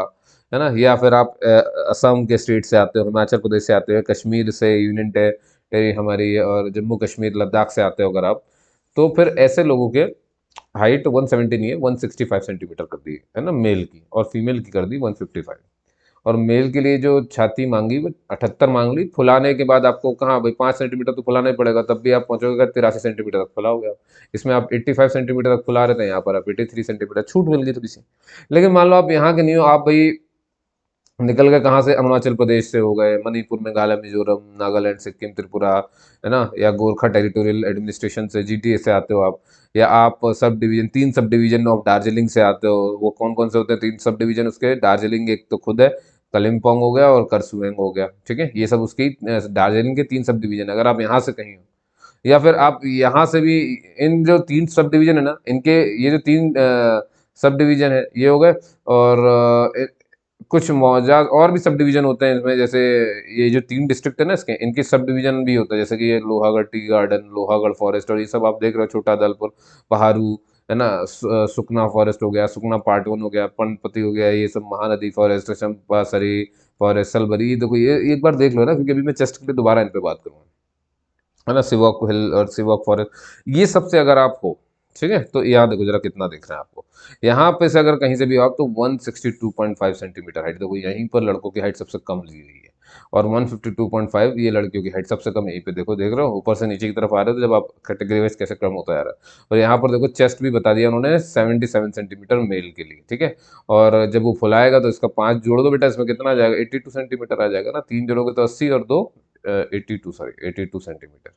है ना, या फिर आप असम के स्टेट से आते हो, हिमाचल प्रदेश से आते हो, कश्मीर से यूनियन टेरिटरी हमारी, और जम्मू कश्मीर लद्दाख से आते हो अगर आप, तो फिर ऐसे लोगों के हाइट 170 नहीं है, 165 सेंटीमीटर कर दी है ना मेल की, और फीमेल की कर दी 155। और मेल के लिए जो छाती मांगी वो 78 मांग ली, फुलाने के बाद आपको कहाँ भाई 5 सेंटीमीटर तो फुलाना ही पड़ेगा, तब भी आप पहुंचोगे 83 सेंटीमीटर तक फुलाओगे आप। इसमें आप 85 सेंटीमीटर तक फुला रहे थे, यहाँ पर आप 83 सेंटीमीटर, छूट मिल गई थोड़ी सी। लेकिन मान लो आप यहाँ के नहीं हो, आप भाई निकल गए कहाँ से, अरुणाचल प्रदेश से हो गए, मणिपुर, मेघालय, मिजोरम, नागालैंड, सिक्किम, त्रिपुरा, है ना, या गोरखा टेरिटोरियल एडमिनिस्ट्रेशन से, जीटीए से आते हो आप, या आप sub division, 3 sub division of Darjeeling से आते हो। वो कौन कौन से होते हैं 3 सब डिवीजन उसके, दार्जिलिंग एक तो खुद है, कलिम्पोंग हो गया, और करसुएंग हो गया, ठीक है। ये सब उसकी दार्जिलिंग के 3 सब डिवीजन, अगर आप यहाँ से कहीं हो, या फिर आप यहाँ से भी, इन जो 3 सब डिवीजन है ना, इनके ये जो 3 सब डिवीजन है ये हो गए, और कुछ मौजा और भी सब डिवीजन होते हैं इसमें, जैसे ये जो 3 डिस्ट्रिक्ट है ना इसके, इनके सब डिवीजन भी होता है, जैसे कि ये Lohagarh tea garden, Lohagarh forest, और ये सब आप देख रहे हो, छोटा दलपुर, पहाड़ू, है ना, सुकना फॉरेस्ट हो गया, सुकना पार्ट 1 हो गया, पंडपति हो गया, ये सब महानदी फॉरेस्ट, चंपासरी फॉरेस्ट, सलबरी, ये देखो, ये एक बार देख लो ना, क्योंकि अभी मैं चेस्ट के लिए दोबारा इन पे बात करूंगा, है ना, सिवॉक हिल और सिवॉक फॉरेस्ट, ये सबसे अगर आप हो, ठीक है, तो यहाँ देखो जरा कितना दिख रहा है आपको, यहाँ पे से अगर कहीं से भी हो आप, तो 162.5 सेंटीमीटर हाइट, देखो यहीं पर लड़कों की हाइट सबसे कम ली गई है, और 152.5 ये लड़कियों की हाइट सबसे कम, यहीं पे देखो, देख रहे हो ऊपर से नीचे की तरफ आ रहे हो, तो जब आप कैटेगरी वाइज कैसे क्रम होता जा रहा है। और यहाँ पर देखो चेस्ट भी बता दिया उन्होंने 77 सेंटीमीटर मेल के लिए, ठीक है। और जब वो फुलाएगा तो इसका 5 जोड़ दो बेटा, इसमें कितना आ जाएगा, 82 सेंटीमीटर आ जाएगा ना, 3 जोड़ोगे तो 80 और 2 82, सॉरी 82 सेंटीमीटर,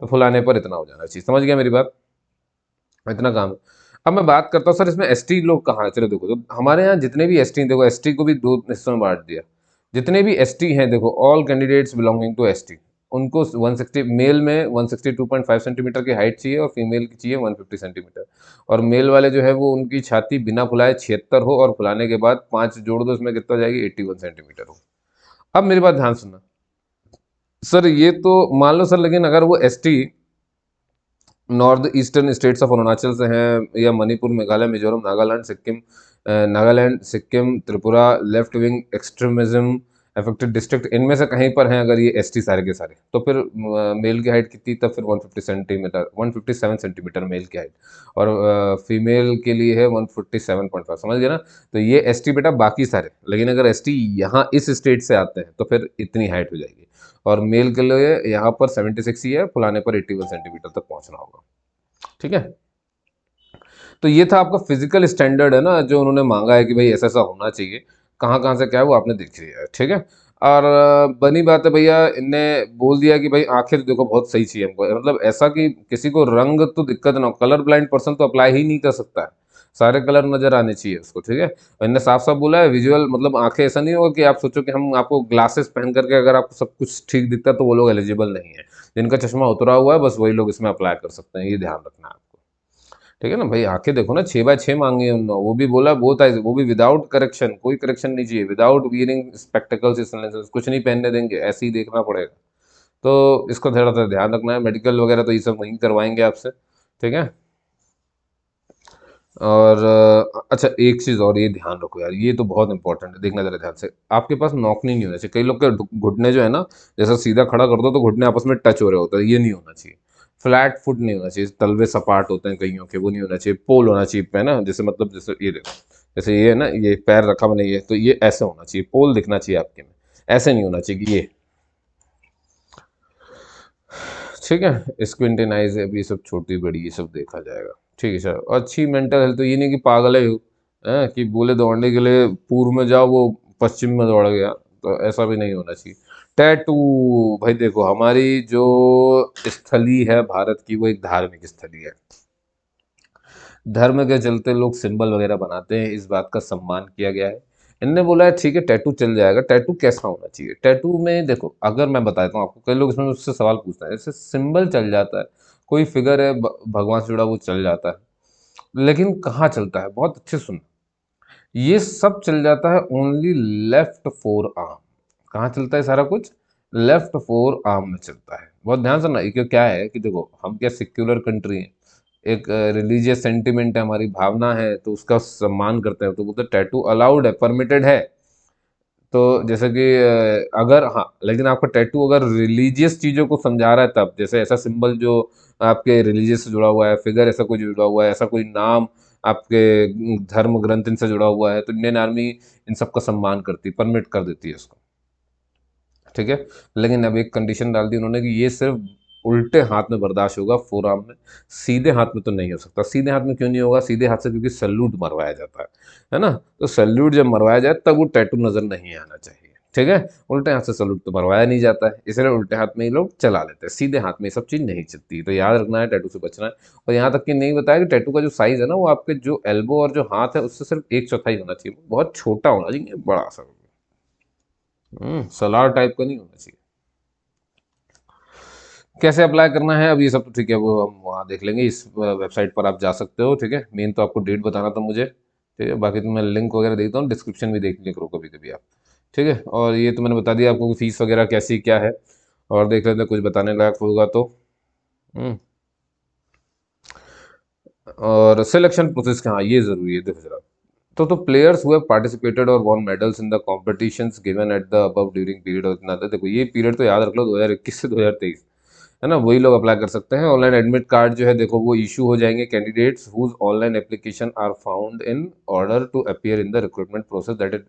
तो फुलाने पर इतना हो जाना चाहिए, समझ गया मेरी बात, इतना काम है। अब मैं बात करता हूँ सर इसमें एसटी लोग कहाँ हैं, चलो देखो, तो हमारे यहाँ जितने भी एसटी, देखो एसटी को भी 2 हिस्सों में बांट दिया, जितने भी एसटी हैं देखो, all candidates belonging to ST, उनको 160, मेल में 162.5 सेंटीमीटर की हाइट चाहिए, और फीमेल की चाहिए 150 सेंटीमीटर। और मेल वाले जो है वो उनकी छाती बिना फुलाए 76 हो, और फुलाने के बाद 5 जोड़ दो, उसमें कितना जाएगी, 81 सेंटीमीटर हो। अब मेरी बात ध्यान सुनना सर, ये तो मान लो सर, लेकिन अगर वो ST north eastern states of Arunachal से हैं, या Manipur, Meghalaya, Mizoram, Nagaland, Sikkim, Tripura, left wing extremism affected district, इनमें से कहीं पर हैं अगर ये एसटी सारे के सारे, तो फिर मेल की हाइट कितनी, तब फिर 150 सेंटीमीटर, 157 सेंटीमीटर मेल की हाइट, और फीमेल के लिए है 147.5, समझ गए ना। तो ये एसटी बेटा बाकी सारे, लेकिन अगर एसटी यहाँ इस स्टेट से आते हैं तो फिर इतनी हाइट हो जाएगी, और मेल के लिए यहाँ पर 76 ही है, फुलाने पर 81 सेंटीमीटर तक पहुंचना होगा, ठीक है। तो ये था आपका फिजिकल स्टैंडर्ड, है ना, जो उन्होंने मांगा है कि भाई ऐसा ऐसा होना चाहिए, कहाँ कहाँ से क्या है वो आपने देख लिया है, ठीक है। और बनी बात है भैया, इनने बोल दिया कि भाई आखिर देखो बहुत सही चाहिए हमको, मतलब ऐसा कि किसी को रंग तो दिक्कत ना हो, कलर ब्लाइंड पर्सन तो अप्लाई ही नहीं कर सकता है, सारे कलर नजर आने चाहिए उसको, ठीक है। और इनने साफ साफ बोला है विजुअल, मतलब आंखें, ऐसा नहीं होगा कि आप सोचो कि हम आपको ग्लासेस पहन करके अगर आपको सब कुछ ठीक दिखता है तो वो लोग एलिजिबल नहीं है, जिनका चश्मा उतरा हुआ है बस वही लोग इसमें अप्लाई कर सकते हैं, ये ध्यान रखना है आपको, ठीक है ना भाई। आंखें देखो ना, 6x6 मांगी है उन्होंने, वो भी बोला बहुत है, वो भी विदाउट करेक्शन, कोई करेक्शन नहीं चाहिए, विदाउट वियरिंग स्पेक्टिकल्स, कुछ नहीं पहनने देंगे, ऐसे ही देखना पड़ेगा। तो इसको थोड़ा सा ध्यान रखना है, मेडिकल वगैरह तो ये सब वहीं करवाएंगे आपसे, ठीक है। और अच्छा एक चीज़ और ये ध्यान रखो यार, ये तो बहुत इंपॉर्टेंट है, देखना जरा ध्यान से, आपके पास नॉकनी नहीं होना चाहिए। कई लोग के घुटने जो है ना, जैसा सीधा खड़ा कर दो तो घुटने आपस में टच हो रहे होते हैं, ये नहीं होना चाहिए। फ्लैट फुट नहीं होना चाहिए, तलवे सपाट होते हैं कईयों के, वो नहीं होना चाहिए। पोल होना चाहिए पे ना, जैसे मतलब जैसे ये देखो, जैसे ये है ना, ये पैर रखा हुआ नहीं है तो ये ऐसे होना चाहिए, पोल दिखना चाहिए आपके में, ऐसे नहीं होना चाहिए कि ये। ठीक है, स्क्विंटेन आइज, अब ये सब छोटी बड़ी ये सब देखा जाएगा। ठीक है सर, अच्छी मेंटल हेल्थ, तो ये नहीं कि पागल है कि बोले दौड़ने के लिए पूर्व में जाओ वो पश्चिम में दौड़ गया, तो ऐसा भी नहीं होना चाहिए। टैटू, भाई देखो हमारी जो स्थली है भारत की, वो एक धार्मिक स्थली है। धर्म के चलते लोग सिंबल वगैरह बनाते हैं, इस बात का सम्मान किया गया है। इनने बोला है ठीक है टैटू चल जाएगा। टैटू कैसा होना चाहिए? टैटू में देखो, अगर मैं बताता हूँ आपको, कई लोग इसमें मुझसे सवाल पूछते हैं, जैसे सिंबल चल जाता है, कोई फिगर है भगवान से जुड़ा, वो चल जाता है, लेकिन कहाँ चलता है? बहुत अच्छे सुन, ये सब चल जाता है ओनली लेफ्ट फोर आर्म। कहाँ चलता है सारा कुछ? लेफ्ट फोर आर्म में चलता है। बहुत ध्यान से ना, क्योंकि क्या है कि देखो हम क्या सेक्युलर कंट्री हैं, एक रिलीजियस सेंटिमेंट है, हमारी भावना है, तो उसका सम्मान करते हैं, तो बोलते टैटू अलाउड है, परमिटेड है। तो जैसे कि अगर हाँ, लेकिन आपका टैटू अगर रिलीजियस चीजों को समझा रहा है तब, जैसे ऐसा सिंबल जो आपके रिलीजियस से जुड़ा हुआ है, फिगर ऐसा कोई जुड़ा हुआ है, ऐसा कोई नाम आपके धर्म ग्रंथ इनसे जुड़ा हुआ है, तो इंडियन आर्मी इन सब का सम्मान करती है, परमिट कर देती है इसको। ठीक है, लेकिन अब एक कंडीशन डाल दी उन्होंने कि ये सिर्फ उल्टे हाथ में बर्दाश्त होगा, फोर आर्म में, सीधे हाथ में तो नहीं हो सकता। सीधे हाथ में क्यों नहीं होगा? सीधे हाथ से क्योंकि सल्यूट मरवाया जाता है ना, तो सल्यूट जब मरवाया जाए तब वो टैटू नजर नहीं आना चाहिए। ठीक है, उल्टे हाथ से सल्यूट तो मरवाया नहीं जाता है, इसलिए उल्टे हाथ में ही लोग चला लेते हैं, सीधे हाथ में ये सब चीज़ नहीं चलती। तो याद रखना है, टैटू से बचना है। और यहाँ तक कि नहीं बताया कि टैटू का जो साइज है ना, वो आपके जो एल्बो और जो हाथ है उससे सिर्फ एक चौथाई होना चाहिए, बहुत छोटा होना चाहिए, बड़ा सा। सलार टाइप का नहीं होना चाहिए। कैसे अप्लाई करना है अब ये सब तो ठीक है, वो हम वहाँ देख लेंगे, इस वेबसाइट पर आप जा सकते हो। ठीक है, मेन तो आपको डेट बताना था मुझे। ठीक है, बाकी तो मैं लिंक वगैरह देता हूँ, डिस्क्रिप्शन भी देख लिया करो कभी कभी आप। ठीक है, और ये तो मैंने बता दिया आपको कि फीस वगैरह कैसी क्या है, और देख लेते हैं कुछ बताने लायक होगा तो। हम्म, और सिलेक्शन प्रोसेस का, हाँ ये जरूरी है, देखो जरा। तो प्लेयर्स हुए पार्टिसिपेटेड और won medals in the competitions given at the above during period of, इतना देखो ये पीरियड तो याद रख लो, 2021 से 2023, है ना, वही लोग अप्लाई कर सकते हैं। ऑनलाइन एडमिट कार्ड जो है देखो वो इशू हो जाएंगे candidates whose online application are found in order to appear in the recruitment process that is.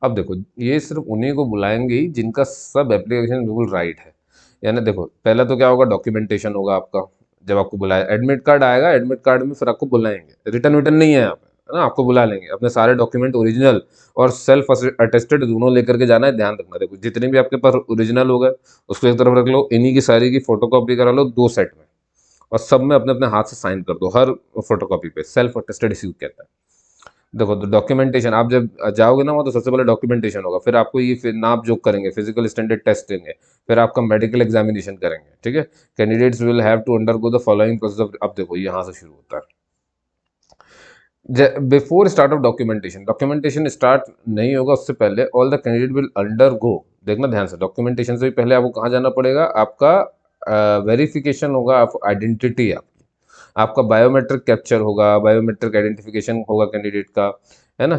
अब देखो ये सिर्फ उन्हीं को बुलाएंगे ही जिनका सब एप्लीकेशन बिल्कुल राइट है। यानी देखो पहला तो क्या होगा, डॉक्यूमेंटेशन होगा आपका, जब आपको बुलाया एडमिट कार्ड आएगा, एडमिट कार्ड में फिर आपको बुलाएंगे, रिटर्न विटर्न नहीं है यहाँ पे, है ना, आपको बुला लेंगे, अपने सारे डॉक्यूमेंट ओरिजिनल और सेल्फ अटेस्टेड दोनों लेकर के जाना है। ध्यान रखना, देखो जितने भी आपके पास ओरिजिनल हो गए उसको एक तरफ रख लो, इन्हीं की सारी की फोटो कॉपी करा लो 2 सेट में, और सब में अपने अपने हाथ से साइन कर दो, हर फोटो कॉपी पे सेल्फ अटेस्टेड इश्यू कहता है। देखो तो डॉक्यूमेंटेशन आप जब जाओगे ना वहाँ, तो सबसे पहले डॉक्यूमेंटेशन होगा, फिर आपको ये फिर नाप जोक करेंगे, फिजिकल स्टैंडर्ड टेस्ट लेंगे, फिर आपका मेडिकल एग्जामिनेशन करेंगे। ठीक है, candidates will have to undergo the following process of, अब देखो यहाँ से शुरू होता है, before start of documentation, documentation start नहीं होगा उससे पहले all the candidate will undergo, देखना ध्यान से, डॉक्यूमेंटेशन से भी पहले आपको कहाँ जाना पड़ेगा, आपका वेरिफिकेशन होगा, आप आइडेंटिटी आपकी, आपका बायोमेट्रिक कैप्चर होगा, बायोमेट्रिक आइडेंटिफिकेशन होगा कैंडिडेट का, है ना,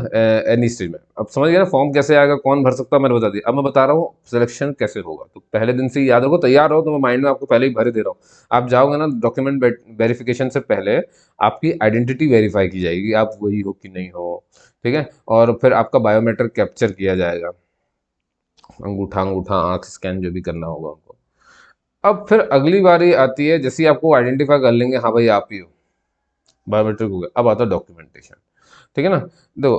एनी स्टेज में। अब समझ गया ना फॉर्म कैसे आएगा, कौन भर सकता है, मैंने बता दिया। अब मैं बता रहा हूँ सिलेक्शन कैसे होगा, तो पहले दिन से ही याद रखो, तैयार रहो, तो मैं माइंड में आपको पहले ही भर दे रहा हूँ। आप जाओगे ना, डॉक्यूमेंट वेरिफिकेशन से पहले आपकी आइडेंटिटी वेरीफाई की जाएगी, आप वही हो कि नहीं हो। ठीक है, और फिर आपका बायोमेट्रिक कैप्चर किया जाएगा, अंगूठा अंगूठा आंख स्कैन जो भी करना होगा उनको। अब फिर अगली बारी आती है, जैसे ही आपको आइडेंटिफाई कर लेंगे, हाँ भाई आप ही हो, बायोमेट्रिक हो गया, अब आता है डॉक्यूमेंटेशन। ठीक है ना, देखो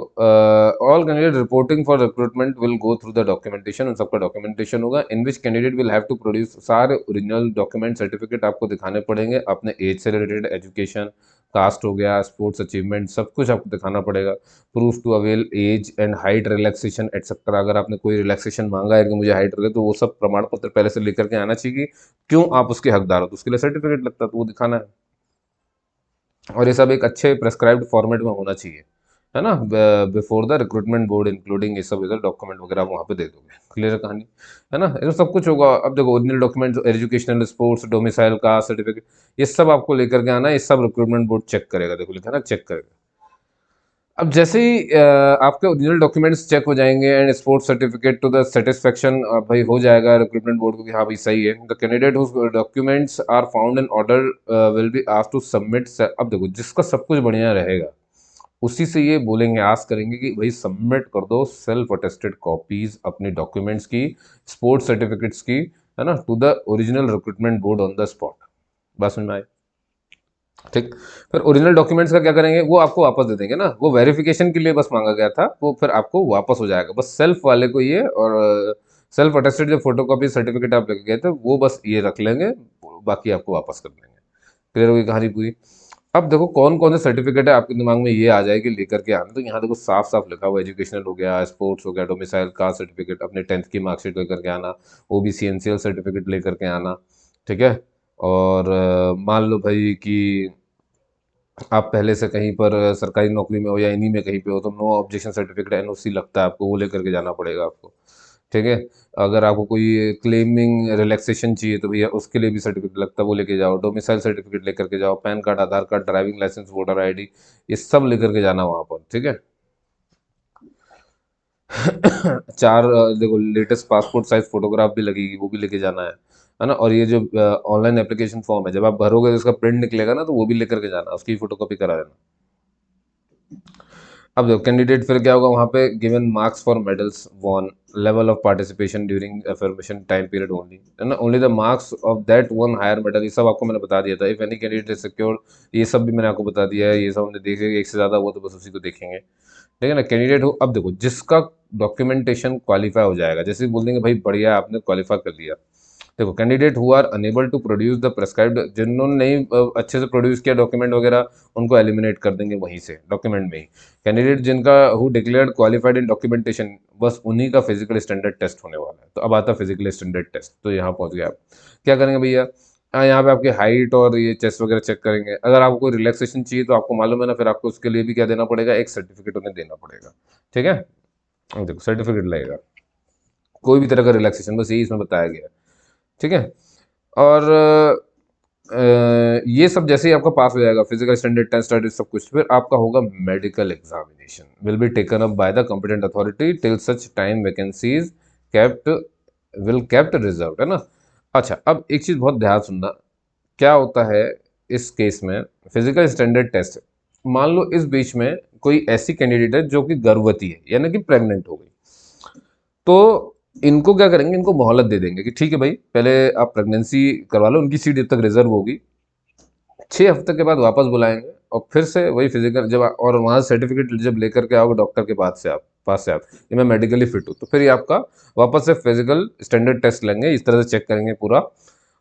all candidate reporting for recruitment will go through the documentation, उन सबका डॉक्यूमेंटेशन होगा, in which candidate will have to produce सारे ओरिजिनल डॉक्यूमेंट सर्टिफिकेट आपको दिखाने पड़ेंगे, अपने एज से रिलेटेड, एजुकेशन, कास्ट हो गया, स्पोर्ट्स अचीवमेंट, सब कुछ आपको दिखाना पड़ेगा। Proof to avail age and height relaxation etcetera, अगर आपने कोई रिलैक्सेशन मांगा है कि मुझे हाइट रहे, तो वो सब प्रमाण पत्र पहले से लेकर के आना चाहिए कि क्यों आप उसके हकदार हो, तो उसके लिए सर्टिफिकेट लगता है, तो वो दिखाना है। और ये सब एक अच्छे प्रेस्क्राइब्ड फॉर्मेट में होना चाहिए, है ना, before the recruitment board, including ये सब इधर डॉक्यूमेंट वगैरह वहाँ पे दे दोगे, क्लियर है कहानी, है ना, ये सब कुछ होगा। अब देखो original document, educational, sports, domicile, caste certificate, ये सब आपको लेकर के आना है, ये सब रिक्रूटमेंट बोर्ड चेक करेगा, देखो लिखा है ना चेक करेगा। अब जैसे ही आपके ओरिजिनल डॉक्यूमेंट्स चेक हो जाएंगे and sports certificate to the satisfaction भाई हो जाएगा रिक्रूटमेंट बोर्ड को कि हाँ भाई सही है, the candidate whose documents are found in order will be asked to submit. अब देखो जिसका सब कुछ बढ़िया रहेगा उसी से ये बोलेंगे, आस्क करेंगे कि भाई सबमिट कर दो सेल्फ अटेस्टेड कॉपीज अपनी डॉक्यूमेंट्स की, स्पोर्ट्स सर्टिफिकेट्स की, है ना, to the original recruitment board on the spot. बस में आए, ठीक। फिर ओरिजिनल डॉक्यूमेंट्स का क्या करेंगे, वो आपको वापस दे देंगे ना, वो वेरिफिकेशन के लिए बस मांगा गया था, वो फिर आपको वापस हो जाएगा। बस सेल्फ वाले को ये, और सेल्फ अटेस्टेड जो फोटोकॉपी सर्टिफिकेट आप लेके गए थे वो बस ये रख लेंगे, बाकी आपको वापस कर देंगे। क्लियर होगी कहानी पूरी। अब देखो कौन कौन से सर्टिफिकेट है आपके दिमाग में ये आ जाएगी लेकर के आना, तो यहाँ देखो साफ साफ लिखा हुआ, एजुकेशनल हो गया, स्पोर्ट्स हो गया, डोमिसाइल कास्ट सर्टिफिकेट, अपने 10th की मार्कशीट लेकर के आना, ओबीसी एनसीएल सर्टिफिकेट लेकर के आना, ठीक है। और मान लो भाई कि आप पहले से कहीं पर सरकारी नौकरी में हो या इन्हीं में कहीं पे हो तो नो ऑब्जेक्शन सर्टिफिकेट एनओसी लगता है आपको, वो लेकर के जाना पड़ेगा आपको, ठीक है। अगर आपको कोई क्लेमिंग रिलैक्सेशन चाहिए तो भैया उसके लिए भी सर्टिफिकेट लगता है, वो लेके जाओ, डोमिसाइल सर्टिफिकेट लेकर के जाओ, PAN card, Aadhaar card, driving licence, voter ID, ये सब लेकर के जाना वहाँ पर, ठीक है। चार देखो लेटेस्ट पासपोर्ट साइज फोटोग्राफ भी लगेगी, वो भी लेके जाना है ना। और ये जो ऑनलाइन एप्लीकेशन फॉर्म है जब आप भरोगे तो उसका प्रिंट निकलेगा ना, तो वो भी लेकर के जाना, उसकी फोटोकॉपी करा देना। अब देखो कैंडिडेट फिर क्या होगा वहाँ पे, given marks for medals won, level of participation during affirmation time period only, है ना, only the marks of that one higher medal, ये सब आपको मैंने बता दिया था। If any candidate is secure, ये सब भी मैंने आपको बता दिया है, ये सब हमने देखे, एक से ज़्यादा हुआ तो बस उसी को देखेंगे, ठीक है ना। कैंडिडेट हो, अब देखो जिसका डॉक्यूमेंटेशन क्वालिफाई हो जाएगा, जैसे बोल देंगे भाई बढ़िया आपने क्वालिफाई कर लिया। देखो candidate who are unable to produce the prescribed, जिन्होंने नहीं अच्छे से प्रोड्यूस किया डॉक्यूमेंट वगैरह, उनको एलिमिनेट कर देंगे वहीं से डॉक्यूमेंट में ही। कैंडिडेट जिनका who declared qualified in documentation, बस उन्हीं का फिजिकल स्टैंडर्ड टेस्ट होने वाला है। तो अब आता फिजिकल स्टैंडर्ड टेस्ट, तो यहाँ पहुंच गया आप। क्या करेंगे भैया, यहाँ पे आपकी हाइट और ये चेस्ट वगैरह चेक करेंगे। अगर आपको कोई रिलैक्सेशन चाहिए तो आपको मालूम है ना, फिर आपको उसके लिए भी क्या देना पड़ेगा, एक सर्टिफिकेट उन्हें देना पड़ेगा, ठीक है। अब देखो सर्टिफिकेट लगेगा कोई भी तरह का रिलैक्सेशन, बस यही इसमें बताया गया है, ठीक है। और ये सब जैसे ही आपका पास हो जाएगा, फिजिकल स्टैंडर्ड टेस्ट और सब कुछ, फिर आपका होगा medical examination, will be taken up by the competent authority till such time vacancies kept will kept reserve, है ना। अच्छा अब एक चीज बहुत ध्यान सुनना, क्या होता है इस केस में, फिजिकल स्टैंडर्ड टेस्ट, मान लो इस बीच में कोई ऐसी कैंडिडेट है जो कि गर्भवती है यानी कि प्रेग्नेंट हो गई, तो इनको क्या करेंगे, इनको मोहलत दे देंगे कि ठीक है भाई पहले आप प्रेगनेंसी करवा लो, उनकी सीट जब तक रिजर्व होगी, 6 हफ्ते के बाद वापस बुलाएंगे और फिर से वही फिजिकल जब और वहाँ सर्टिफिकेट जब लेकर के आओगे डॉक्टर के पास से आप कि मैं मेडिकली फिट हूँ, तो फिर ये आपका वापस से फिजिकल स्टैंडर्ड टेस्ट लेंगे, इस तरह से चेक करेंगे पूरा।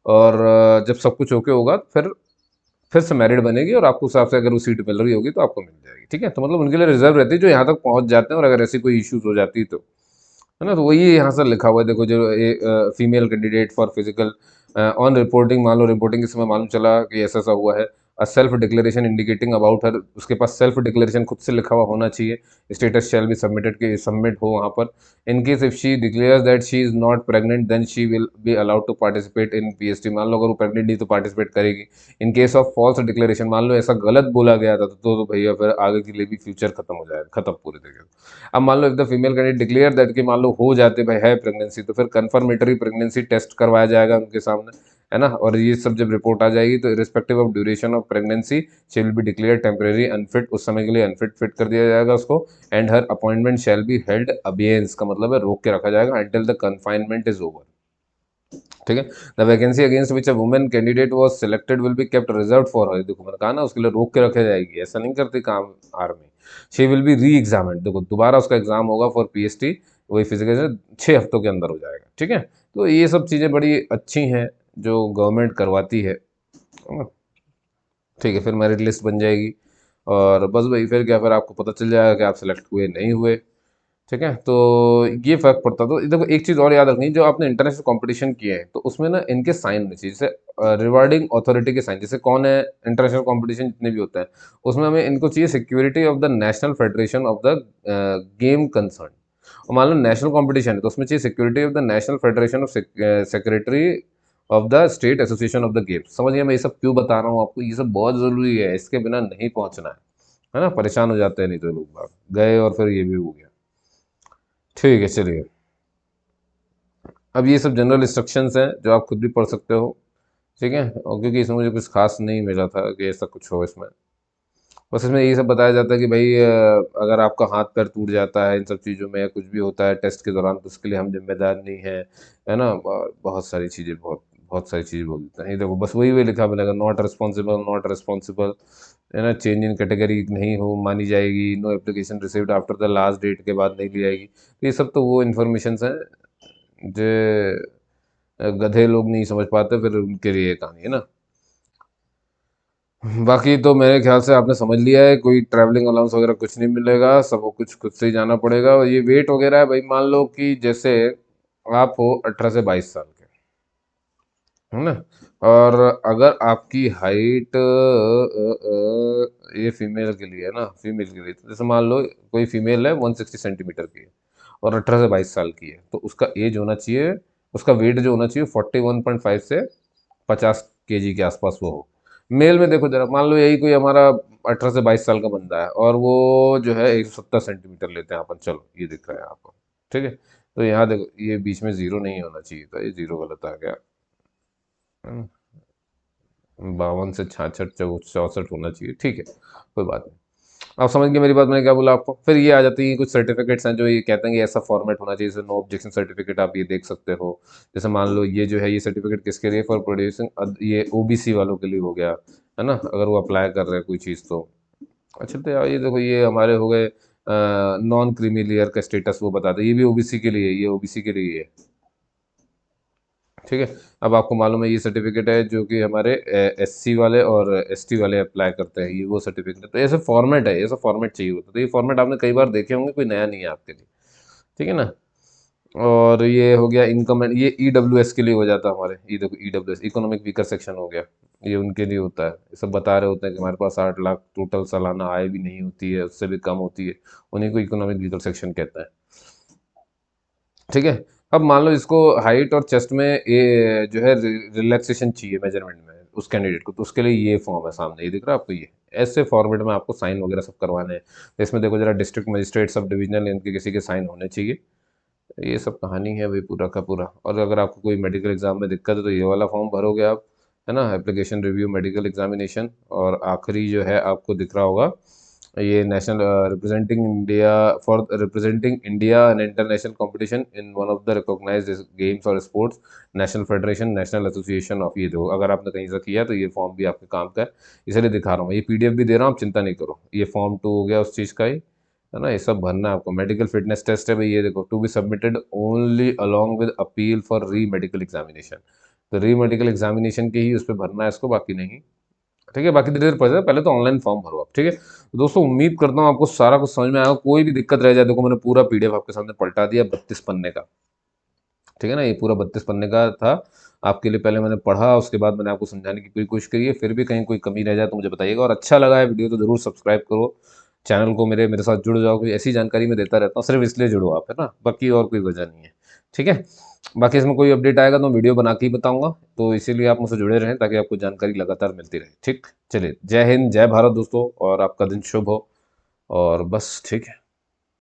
और जब सब कुछ ओके होगा फिर से मैरिड बनेगी और आपको हिसाब से अगर वो सीट मिल रही होगी तो आपको मिल जाएगी, ठीक है। तो मतलब उनके लिए रिजर्व रहती है जो यहाँ तक पहुँच जाते हैं, और अगर ऐसी कोई इश्यूज हो जाती है तो, है ना। तो वही यहाँ सर लिखा हुआ है, देखो जो female candidate for physical on reporting, मान लो रिपोर्टिंग के समय मालूम चला कि ऐसा ऐसा हुआ है, a self declaration indicating about her, उसके पास सेल्फ डिक्लेरेशन खुद से लिखा हुआ होना चाहिए, स्टेटस शैल बी सबमिटेड के सबमिट हो वहाँ पर। In case if she declares that she is not pregnant then she will be allowed to participate in PST, मान लो अगर वो प्रेग्नेंट नहीं तो पार्टिसिपेट करेगी। In case of false declaration, मान लो ऐसा गलत बोला गया था तो भैया फिर आगे के लिए भी फ्यूचर खत्म हो जाएगा, खत्म पूरी तरीके से। अब मान लो if the female candidate declare that कि मान लो हो जाते भाई है प्रेगनेंसी, तो फिर कंफर्मेटरी प्रेगनेंसी टेस्ट करवाया जाएगा उनके सामने, है ना। और ये सब जब रिपोर्ट आ जाएगी तो respective of duration of pregnancy she will be declare temporary unfit, उस समय के लिए अनफिट फिट कर दिया जाएगा उसको। And her appointment shall be held abeyance, का मतलब है रोक के रखा जाएगा until the confinement is over, ठीक है। The vacancy against which a women candidate was selected will be kept reserve for her, देखो मैंने कहा ना उसके लिए रोक के रखा जाएगी, ऐसा नहीं करती काम आर्मी। शी विल बी री एग्जामिनेड, देखो दोबारा उसका एग्जाम होगा फॉर पीएसटी, वही फिजिकल 6 हफ्तों के अंदर हो जाएगा, ठीक है। तो ये सब चीज़ें बड़ी अच्छी हैं जो गवर्नमेंट करवाती है ना? ठीक है, फिर मेरिट लिस्ट बन जाएगी और बस भाई फिर क्या, फिर आपको पता चल जाएगा कि आप सिलेक्ट हुए नहीं हुए, ठीक है। तो ये फर्क पड़ता, तो देखो एक चीज और याद रखनी, जो आपने इंटरनेशनल कंपटीशन किए हैं तो उसमें ना इनके साइन होने चाहिए, जैसे रिवार्डिंग अथॉरिटी के साइन, जैसे कौन है इंटरनेशनल कंपटीशन जितने भी होते हैं उसमें हमें इनको चाहिए security of the national federation of the game concern, और मान लो नेशनल कंपटीशन है तो उसमें चाहिए security of the national federation of secretary of the state association of the games. समझिए मैं ये सब क्यों बता रहा हूँ आपको, ये सब बहुत जरूरी है, इसके बिना नहीं पहुंचना है, है ना, परेशान हो जाते हैं नहीं तो लोग बाग गए और फिर ये भी हो गया। ठीक है चलिए, अब ये सब जनरल इंस्ट्रक्शंस हैं जो आप खुद भी पढ़ सकते हो। ठीक है, और क्योंकि इसमें मुझे कुछ खास नहीं मिला था कि ऐसा कुछ हो इसमें, बस इसमें यही सब बताया जाता है कि भाई अगर आपका हाथ पैर टूट जाता है इन सब चीज़ों में या कुछ भी होता है टेस्ट के दौरान तो उसके लिए हम जिम्मेदार नहीं हैं, है ना। बहुत सारी चीज़ें, बहुत बहुत सारी चीज़ बोल देते हैं। ये देखो बस वही वही लिखा मिलेगा, नॉट रिस्पॉन्सिबल, नॉट रिस्पॉन्सिबल, है ना, चेंज इन कैटेगरी नहीं हो मानी जाएगी, no application received after the last date के बाद नहीं ली जाएगी। तो ये सब तो वो इन्फॉर्मेशन हैं जो गधे लोग नहीं समझ पाते, फिर उनके लिए ये कहानी है ना। बाकी तो मेरे ख्याल से आपने समझ लिया है, कोई ट्रैवलिंग अलाउंस वगैरह कुछ नहीं मिलेगा, सब कुछ खुद से ही जाना पड़ेगा। और ये वेट वगैरह है भाई, मान लो कि जैसे आप हो 18 से 22 साल के, है ना, और अगर आपकी हाइट ये फीमेल के लिए है ना, फीमेल के लिए तो जैसे मान लो कोई फीमेल है 160 सेंटीमीटर की है और 18 से 22 साल की है, तो उसका एज होना चाहिए, उसका वेट जो होना चाहिए 41.5 से 50 kg के आसपास वो हो। मेल में देखो जरा, मान लो यही कोई हमारा 18 से 22 साल का बंदा है और वो जो है 170 सेंटीमीटर लेते हैं अपन, चलो ये दिख रहा है आपको। ठीक है, तो यहाँ देखो ये बीच में जीरो नहीं होना चाहिए था, ये जीरो गलत आ गया। 52 से 66 64 होना चाहिए, ठीक है, कोई बात नहीं। आप समझ गए मेरी बात, मैंने क्या बोला आपको। फिर ये आ जाती है कुछ सर्टिफिकेट्स हैं जो ये कहते हैं कि ऐसा फॉर्मेट होना चाहिए, जैसे नो ऑब्जेक्शन सर्टिफिकेट आप ये देख सकते हो। जैसे मान लो ये जो है ये सर्टिफिकेट किसके लिए, फॉर प्रोड्यूसिंग, ये ओबीसी वालों के लिए हो गया, है ना, अगर वो अप्लाई कर रहे हैं कोई चीज़ तो। अच्छा तो यार ये देखो ये हमारे हो गए नॉन क्रीमी लेयर का स्टेटस वो बताते हैं, ये भी ओबीसी के लिए, ये ओबीसी के लिए है। ठीक है, अब आपको मालूम है ये सर्टिफिकेट है जो कि हमारे एससी वाले और एसटी वाले अप्लाई करते हैं, ये वो सर्टिफिकेट है। तो ऐसे फॉर्मेट है, ऐसा फॉर्मेट चाहिए होता है, तो ये फॉर्मेट आपने कई बार देखे होंगे, कोई नया नहीं है आपके लिए। ठीक है ना। और ये हो गया इनकम एंड, ये ईडब्ल्यूएस के लिए हो जाता है हमारे, ये देखो ईडब्ल्यूएस इकोनॉमिक वीकर सेक्शन हो गया, ये उनके लिए होता है। ये सब बता रहे होते हैं कि हमारे पास 8 लाख टोटल सालाना आय भी नहीं होती है, उससे भी कम होती है, उन्हीं को इकोनॉमिक वीकर सेक्शन कहता है। ठीक है, अब मान लो इसको हाइट और चेस्ट में ये जो है रिलैक्सेशन चाहिए मेजरमेंट में उस कैंडिडेट को, तो उसके लिए ये फॉर्म है सामने, ये दिख रहा है आपको, ये ऐसे फॉर्मेट में आपको साइन वगैरह सब करवाने हैं। तो इसमें देखो जरा, डिस्ट्रिक्ट मजिस्ट्रेट सब डिविजनल इनके किसी के साइन होने चाहिए। ये सब कहानी है भाई पूरा का पूरा। और अगर आपको कोई मेडिकल एग्जाम में दिक्कत है तो ये वाला फॉर्म भरोगे आप, है ना, एप्लीकेशन रिव्यू मेडिकल एग्जामिनेशन। और आखिरी जो है आपको दिख रहा होगा ये national representing India, for representing India and international competition in one of the recognised games और sports, national federation, national association of, ये दो अगर आपने कहीं से किया तो ये फॉर्म भी आपके काम का है। इसलिए दिखा रहा हूँ, ये पीडीएफ भी दे रहा हूँ, आप चिंता नहीं करो, ये फॉर्म 2 हो गया उस चीज़ का ही, है ना। ये सब भरना है आपको। मेडिकल फिटनेस टेस्ट है भाई, ये देखो, to be submitted only along with appeal for re medical examination. तो री मेडिकल एग्जामिनेशन के ही उस पर भरना है इसको, बाकी नहीं। ठीक है, बाकी धीरे धीरे पड़ जाए, पहले तो ऑनलाइन फॉर्म भरो आप। ठीक है, तो दोस्तों उम्मीद करता हूँ आपको सारा कुछ समझ में आया। कोई भी दिक्कत रह जाए, देखो मैंने पूरा पीडीएफ आपके सामने पलटा दिया 32 पन्ने का। ठीक है ना, ये पूरा 32 पन्ने का था आपके लिए। पहले मैंने पढ़ा, उसके बाद मैंने आपको समझाने की पूरी कोशिश करी है। फिर भी कहीं कोई कमी रह जाए तो मुझे बताइएगा, और अच्छा लगा है वीडियो तो जरूर सब्सक्राइब करो चैनल को, मेरे मेरे साथ जुड़ जाओ, कोई ऐसी जानकारी मैं देता रहता हूँ, सिर्फ इसलिए जुड़ो आप, है ना, बाकी और कोई वजह नहीं है। ठीक है, बाकी इसमें कोई अपडेट आएगा तो वीडियो बना के ही बताऊंगा, तो इसीलिए आप मुझसे जुड़े रहें ताकि आपको जानकारी लगातार मिलती रहे। ठीक, चलिए, जय हिंद, जय भारत दोस्तों, और आपका दिन शुभ हो। और बस ठीक है।